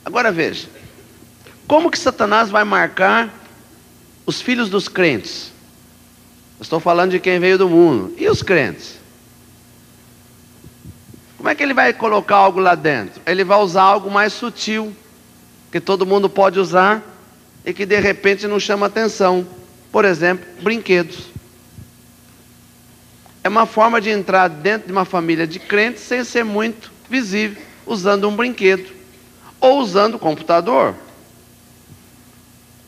Agora veja, como que Satanás vai marcar os filhos dos crentes? Eu estou falando de quem veio do mundo. E os crentes? Como é que ele vai colocar algo lá dentro? Ele vai usar algo mais sutil, que todo mundo pode usar e que de repente não chama atenção. Por exemplo, brinquedos. É uma forma de entrar dentro de uma família de crentes sem ser muito visível, usando um brinquedo, ou usando o computador,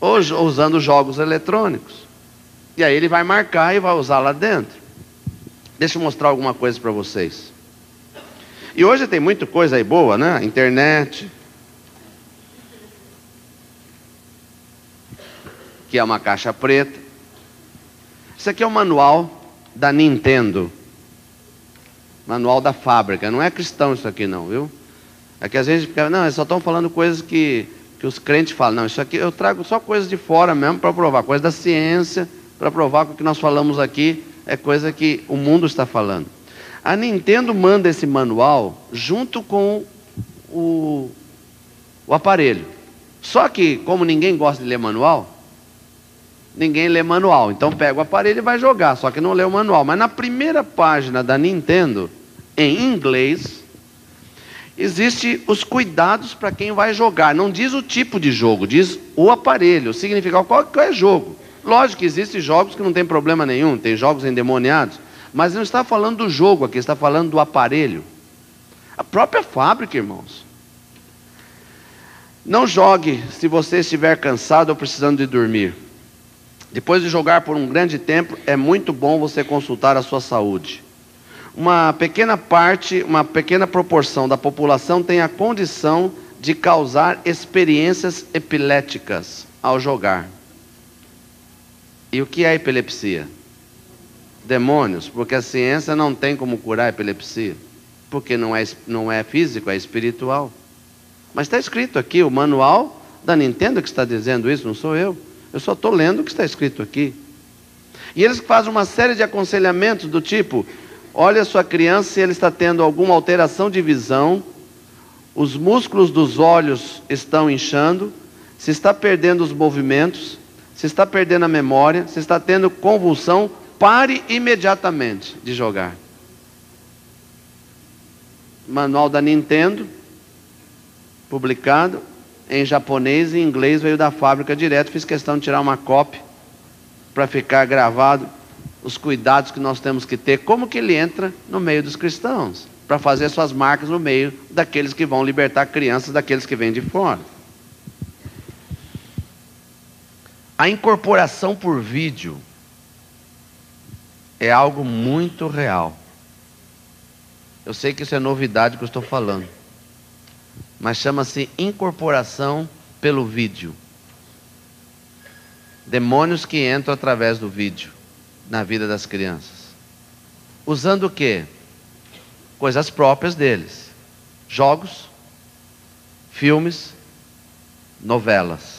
ou usando jogos eletrônicos. E aí ele vai marcar e vai usar lá dentro. Deixa eu mostrar alguma coisa para vocês. E hoje tem muita coisa aí boa, né? Internet. Que é uma caixa preta. Isso aqui é o manual da Nintendo. Manual da fábrica. Não é cristão isso aqui não, viu? É que às vezes fica, não, eles só estão falando coisas que os crentes falam. Não, isso aqui eu trago só coisas de fora mesmo para provar. Coisa da ciência, para provar que o que nós falamos aqui é coisa que o mundo está falando. A Nintendo manda esse manual junto com o aparelho. Só que, como ninguém gosta de ler manual, ninguém lê manual. Então pega o aparelho e vai jogar, só que não lê o manual. Mas na primeira página da Nintendo, em inglês, existe os cuidados para quem vai jogar. Não diz o tipo de jogo, diz o aparelho, o significado, qual é jogo. Lógico que existem jogos que não tem problema nenhum, tem jogos endemoniados, mas não está falando do jogo aqui, está falando do aparelho. A própria fábrica, irmãos. Não jogue se você estiver cansado ou precisando de dormir. Depois de jogar por um grande tempo, é muito bom você consultar a sua saúde. Uma pequena parte, uma pequena proporção da população tem a condição de causar experiências epiléticas ao jogar. E o que é epilepsia? Demônios, porque a ciência não tem como curar a epilepsia, porque não é físico, é espiritual. Mas está escrito aqui, o manual da Nintendo que está dizendo isso, não sou eu. Eu só estou lendo o que está escrito aqui. E eles fazem uma série de aconselhamentos do tipo, olha a sua criança se ele está tendo alguma alteração de visão, os músculos dos olhos estão inchando, se está perdendo os movimentos, se está perdendo a memória, se está tendo convulsão, pare imediatamente de jogar. Manual da Nintendo, publicado em japonês e inglês, veio da fábrica direto. Fiz questão de tirar uma cópia para ficar gravado os cuidados que nós temos que ter, como que ele entra no meio dos cristãos, para fazer suas marcas no meio daqueles que vão libertar crianças daqueles que vêm de fora. A incorporação por vídeo é algo muito real. Eu sei que isso é novidade que eu estou falando, mas chama-se incorporação pelo vídeo. Demônios que entram através do vídeo na vida das crianças. Usando o quê? Coisas próprias deles. Jogos, filmes, novelas.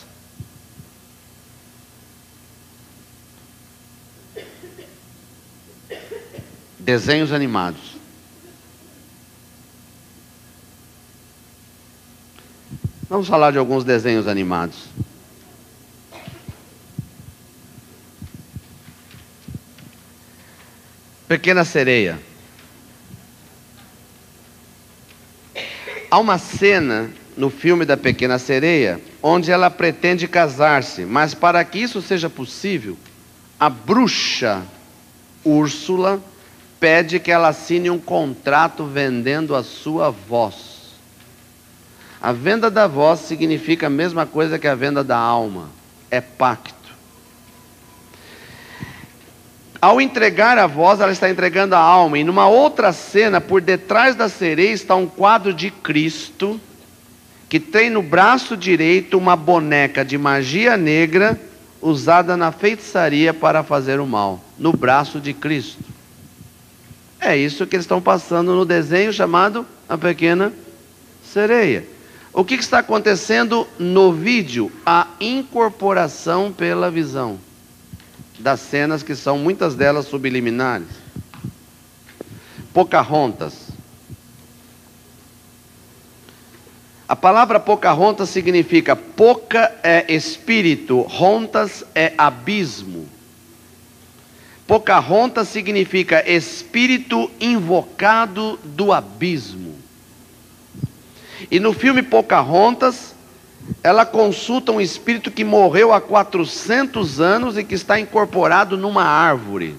Desenhos animados. Vamos falar de alguns desenhos animados. Pequena Sereia. Há uma cena no filme da Pequena Sereia onde ela pretende casar-se, mas para que isso seja possível, a bruxa Úrsula pede que ela assine um contrato vendendo a sua voz. A venda da voz significa a mesma coisa que a venda da alma, é pacto. Ao entregar a voz, ela está entregando a alma. E numa outra cena, por detrás da sereia, está um quadro de Cristo, que tem no braço direito uma boneca de magia negra, usada na feitiçaria para fazer o mal. No braço de Cristo. É isso que eles estão passando no desenho chamado A Pequena Sereia. O que está acontecendo no vídeo? A incorporação pela visão das cenas, que são muitas delas subliminares. Pocahontas. A palavra Pocahontas significa Poca é espírito, Hontas é abismo. Pocahontas significa espírito invocado do abismo. E no filme Pocahontas, ela consulta um espírito que morreu há 400 anos e que está incorporado numa árvore.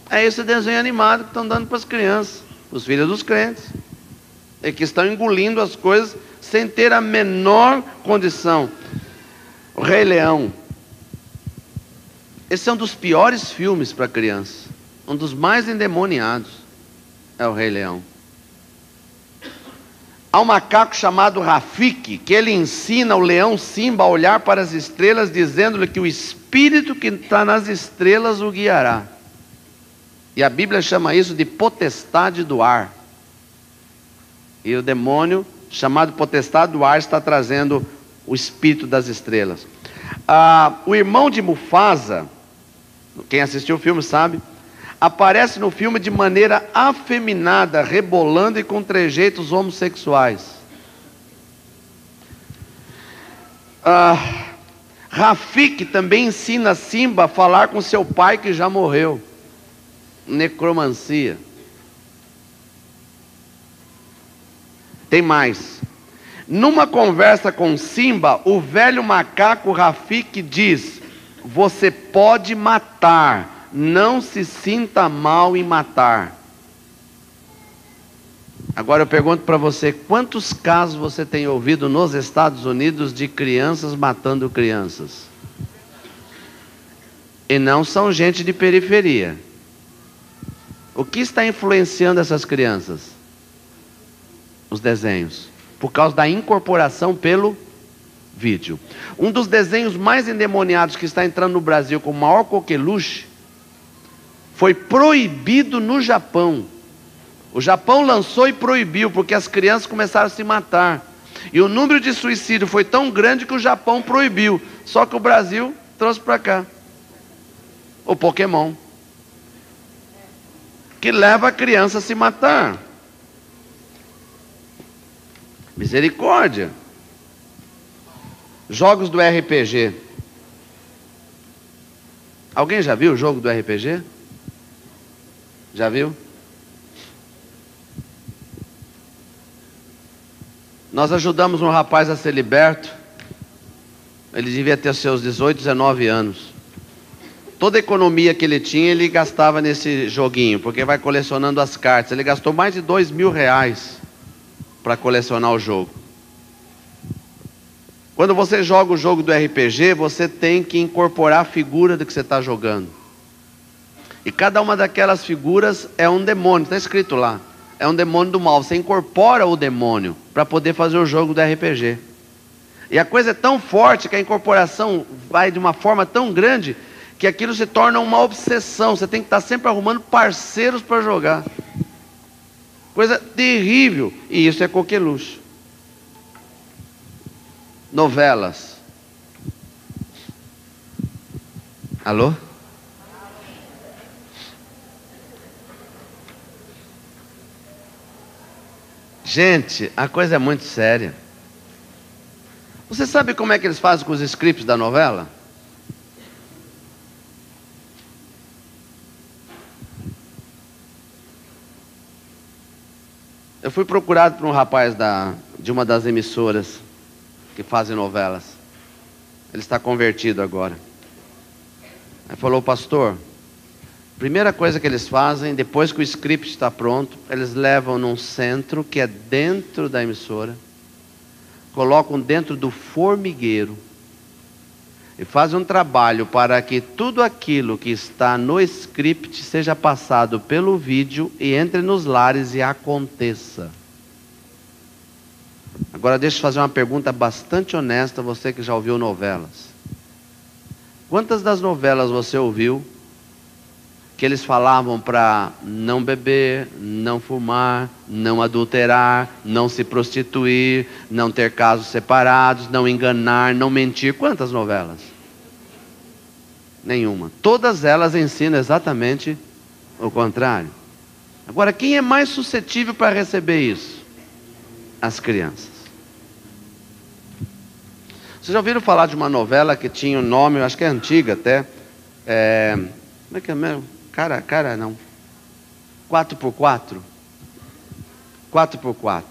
É esse desenho animado que estão dando para as crianças, os filhos dos crentes, e que estão engolindo as coisas sem ter a menor condição. O Rei Leão. Esse é um dos piores filmes para criança, um dos mais endemoniados é o Rei Leão. Há um macaco chamado Rafiki, que ele ensina o leão Simba a olhar para as estrelas, dizendo-lhe que o espírito que está nas estrelas o guiará. E a Bíblia chama isso de potestade do ar. E o demônio, chamado potestade do ar, está trazendo o espírito das estrelas. O irmão de Mufasa, quem assistiu o filme sabe, aparece no filme de maneira afeminada, rebolando e com trejeitos homossexuais. Rafiki também ensina Simba a falar com seu pai que já morreu. Necromancia. Tem mais. Numa conversa com Simba, o velho macaco Rafiki diz: você pode matar, não se sinta mal em matar. Agora eu pergunto para você, quantos casos você tem ouvido nos Estados Unidos de crianças matando crianças? E não são gente de periferia. O que está influenciando essas crianças? Os desenhos. Por causa da incorporação pelo vídeo. Um dos desenhos mais endemoniados que está entrando no Brasil com o maior coqueluche foi proibido no Japão. O Japão lançou e proibiu, porque as crianças começaram a se matar. E o número de suicídio foi tão grande que o Japão proibiu. Só que o Brasil trouxe para cá o Pokémon, que leva a criança a se matar. Misericórdia. Jogos do RPG. Alguém já viu o jogo do RPG? Já viu? Nós ajudamos um rapaz a ser liberto. Ele devia ter seus 18, 19 anos. Toda a economia que ele tinha, ele gastava nesse joguinho, porque vai colecionando as cartas. Ele gastou mais de R$2.000 para colecionar o jogo. Quando você joga o jogo do RPG, você tem que incorporar a figura do que você está jogando. E cada uma daquelas figuras é um demônio, está escrito lá. É um demônio do mal. Você incorpora o demônio para poder fazer o jogo do RPG. E a coisa é tão forte que a incorporação vai de uma forma tão grande que aquilo se torna uma obsessão. Você tem que estar sempre arrumando parceiros para jogar. Coisa terrível. E isso é coqueluche. Novelas. Alô? Gente, a coisa é muito séria. Você sabe como é que eles fazem com os scripts da novela? Eu fui procurado por um rapaz de uma das emissoras que fazem novelas. Ele está convertido agora. Ele falou: pastor, primeira coisa que eles fazem, depois que o script está pronto, eles levam num centro que é dentro da emissora, colocam dentro do formigueiro e fazem um trabalho para que tudo aquilo que está no script seja passado pelo vídeo e entre nos lares e aconteça. Agora deixa eu fazer uma pergunta bastante honesta, você que já ouviu novelas. Quantas das novelas você ouviu que eles falavam para não beber, não fumar, não adulterar, não se prostituir, não ter casos separados, não enganar, não mentir? Quantas novelas? Nenhuma. Todas elas ensinam exatamente o contrário. Agora, quem é mais suscetível para receber isso? As crianças. Vocês já ouviram falar de uma novela que tinha um nome, eu acho que é antiga até. Como é que é mesmo? Cara, não. 4x4. 4x4.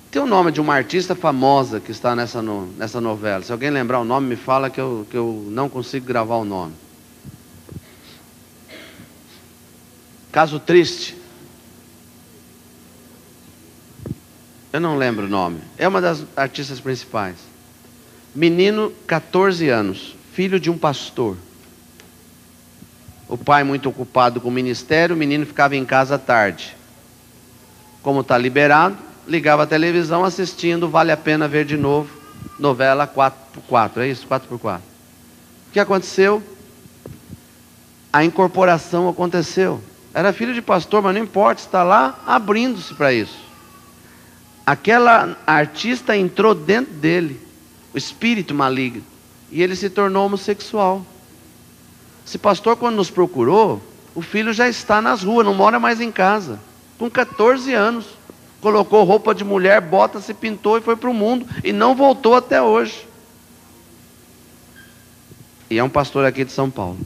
Tem o nome de uma artista famosa que está nessa novela. Se alguém lembrar o nome, me fala que eu não consigo gravar o nome. Caso Triste. Eu não lembro o nome. É uma das artistas principais. Menino, 14 anos, filho de um pastor. O pai muito ocupado com o ministério, o menino ficava em casa à tarde. Como está liberado, ligava a televisão assistindo Vale a Pena Ver de Novo, novela 4x4, é isso? 4x4. O que aconteceu? A incorporação aconteceu. Era filho de pastor, mas não importa, está lá abrindo-se para isso. Aquela artista entrou dentro dele, o espírito maligno, e ele se tornou homossexual. Esse pastor, quando nos procurou, o filho já está nas ruas, não mora mais em casa, com 14 anos, colocou roupa de mulher, bota, se pintou e foi para o mundo, e não voltou até hoje. E é um pastor aqui de São Paulo.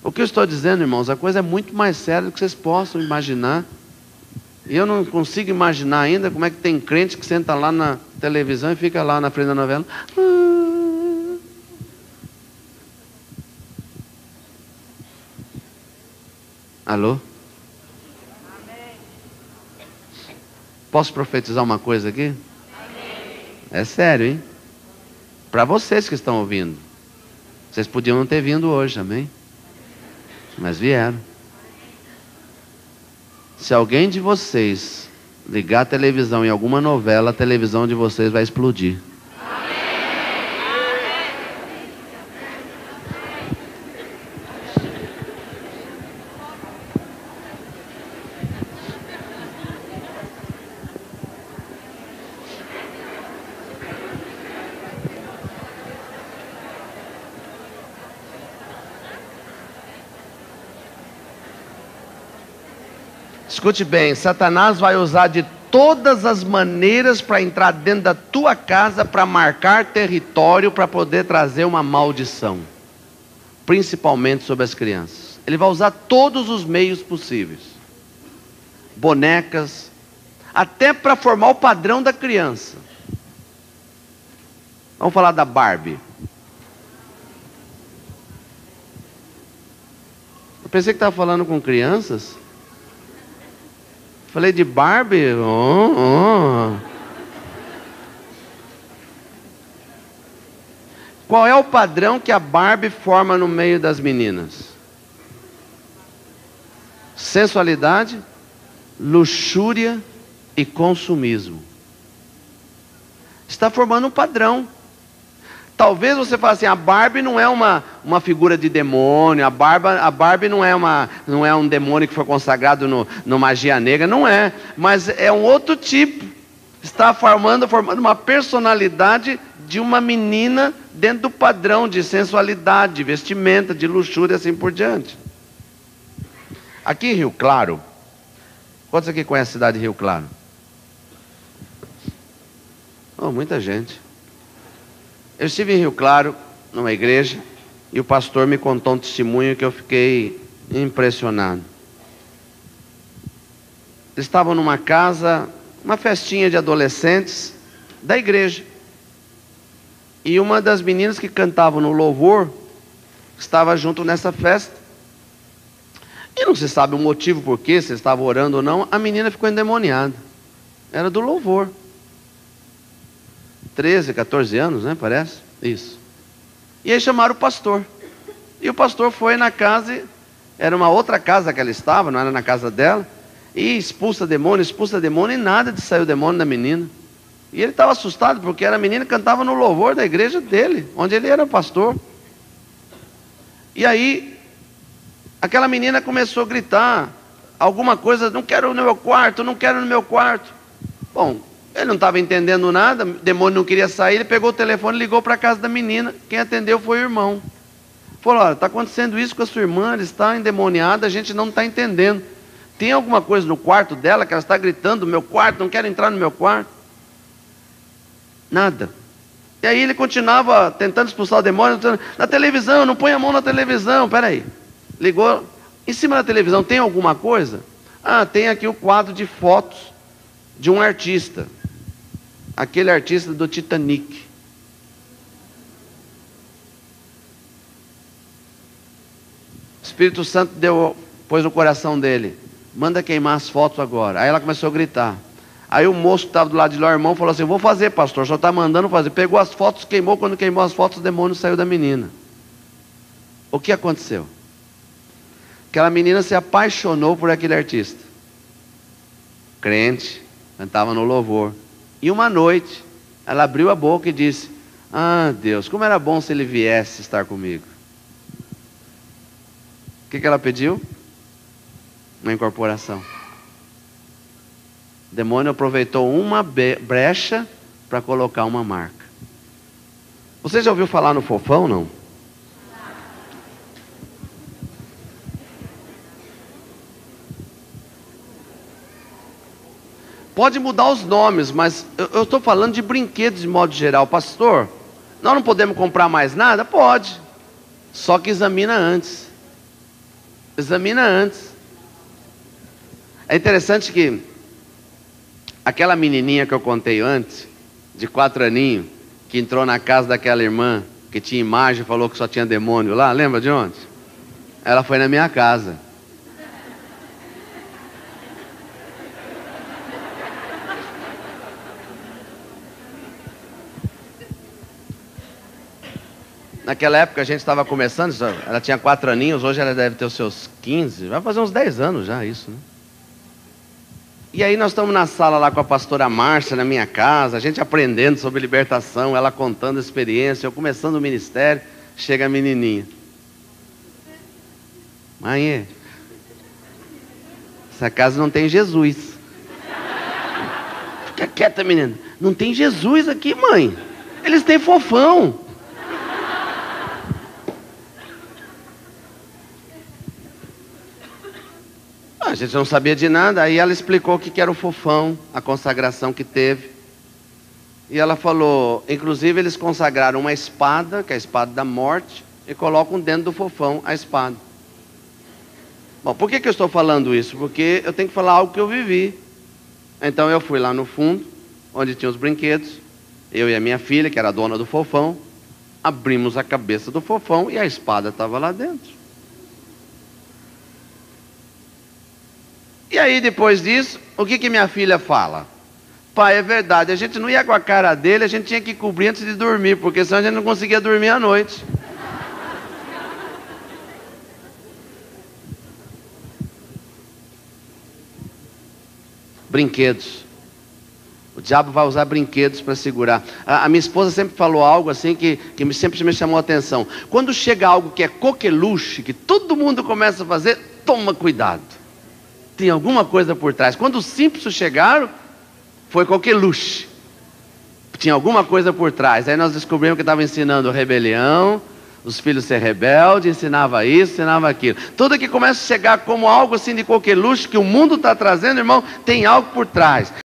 O que eu estou dizendo, irmãos, a coisa é muito mais séria do que vocês possam imaginar. E eu não consigo imaginar ainda como é que tem crente que senta lá na televisão e fica lá na frente da novela. Alô? Posso profetizar uma coisa aqui? É sério, hein? Para vocês que estão ouvindo. Vocês podiam não ter vindo hoje, amém? Mas vieram. Se alguém de vocês ligar a televisão em alguma novela, a televisão de vocês vai explodir. Escute bem, Satanás vai usar de todas as maneiras para entrar dentro da tua casa, para marcar território, para poder trazer uma maldição, principalmente sobre as crianças. Ele vai usar todos os meios possíveis, bonecas, até para formar o padrão da criança. Vamos falar da Barbie. Eu pensei que estava falando com crianças. Falei de Barbie? Qual é o padrão que a Barbie forma no meio das meninas? Sensualidade, luxúria e consumismo. Está formando um padrão. Talvez você fale assim, a Barbie não é uma figura de demônio, a Barbie não é um demônio que foi consagrado no magia negra, não é, mas é um outro tipo. Está formando uma personalidade de uma menina dentro do padrão de sensualidade, de vestimenta, de luxúria, assim por diante. Aqui em Rio Claro, quantos aqui conhecem a cidade de Rio Claro? Oh, muita gente. Eu estive em Rio Claro, numa igreja, e o pastor me contou um testemunho que eu fiquei impressionado. Eles estavam numa casa, uma festinha de adolescentes da igreja. E uma das meninas que cantavam no louvor estava junto nessa festa. E não se sabe o motivo por que, se estava orando ou não, a menina ficou endemoniada. Era do louvor. 13, 14 anos, né? Parece. Isso. E aí chamaram o pastor. E o pastor foi na casa, era uma outra casa que ela estava, não era na casa dela. E expulsa demônio, e nada de sair o demônio da menina. E ele estava assustado, porque era a menina que cantava no louvor da igreja dele, onde ele era pastor. E aí, aquela menina começou a gritar alguma coisa, não quero no meu quarto, não quero no meu quarto. Bom, ele não estava entendendo nada, o demônio não queria sair, ele pegou o telefone e ligou para a casa da menina. Quem atendeu foi o irmão. Falou, olha, está acontecendo isso com a sua irmã, ela está endemoniada, a gente não está entendendo. Tem alguma coisa no quarto dela que ela está gritando, meu quarto, não quero entrar no meu quarto? Nada. E aí ele continuava tentando expulsar o demônio, na televisão, não põe a mão na televisão, peraí. Ligou, em cima da televisão tem alguma coisa? Ah, tem aqui o quadro de fotos de um artista. Aquele artista do Titanic. O Espírito Santo pôs no coração dele, manda queimar as fotos agora. Aí ela começou a gritar. Aí o moço que estava do lado de lá, o irmão, falou assim: vou fazer, pastor, só está mandando fazer. Pegou as fotos, queimou. Quando queimou as fotos, o demônio saiu da menina. O que aconteceu? Aquela menina se apaixonou por aquele artista. Crente, cantava no louvor. E uma noite, ela abriu a boca e disse: ah, Deus, como era bom se ele viesse estar comigo. O que ela pediu? Uma incorporação. O demônio aproveitou uma brecha para colocar uma marca. Você já ouviu falar no fofão, não? Pode mudar os nomes, mas eu estou falando de brinquedos de modo geral. Pastor, nós não podemos comprar mais nada? Pode. Só que examina antes. Examina antes. É interessante que aquela menininha que eu contei antes, de 4 aninhos, que entrou na casa daquela irmã, que tinha imagem e falou que só tinha demônio lá, lembra de onde? Ela foi na minha casa. Naquela época a gente estava começando, ela tinha 4 aninhos, hoje ela deve ter os seus 15, vai fazer uns 10 anos já isso, né? E aí nós estamos na sala lá com a pastora Márcia, na minha casa, a gente aprendendo sobre libertação, ela contando a experiência, eu começando o ministério, chega a menininha. Mãe, essa casa não tem Jesus. Fica quieta, menina. Não tem Jesus aqui, mãe. Eles têm fofão. A gente não sabia de nada. Aí ela explicou o que era o fofão, a consagração que teve. E ela falou, inclusive eles consagraram uma espada, que é a espada da morte, e colocam dentro do fofão a espada. Bom, por que eu estou falando isso? Porque eu tenho que falar algo que eu vivi. Então eu fui lá no fundo, onde tinha os brinquedos, eu e a minha filha, que era a dona do fofão, abrimos a cabeça do fofão e a espada estava lá dentro. E aí depois disso, o que minha filha fala? Pai, é verdade, a gente não ia com a cara dele, a gente tinha que cobrir antes de dormir, porque senão a gente não conseguia dormir à noite. Brinquedos. O diabo vai usar brinquedos para segurar. A minha esposa sempre falou algo assim que sempre me chamou a atenção. Quando chega algo que é coqueluche, que todo mundo começa a fazer, toma cuidado. Tem alguma coisa por trás. Quando os Simpsons chegaram, foi coqueluche. Tinha alguma coisa por trás. Aí nós descobrimos que estava ensinando rebelião, os filhos ser rebeldes, ensinava isso, ensinava aquilo. Tudo que começa a chegar como algo assim de coqueluche, que o mundo está trazendo, irmão, tem algo por trás.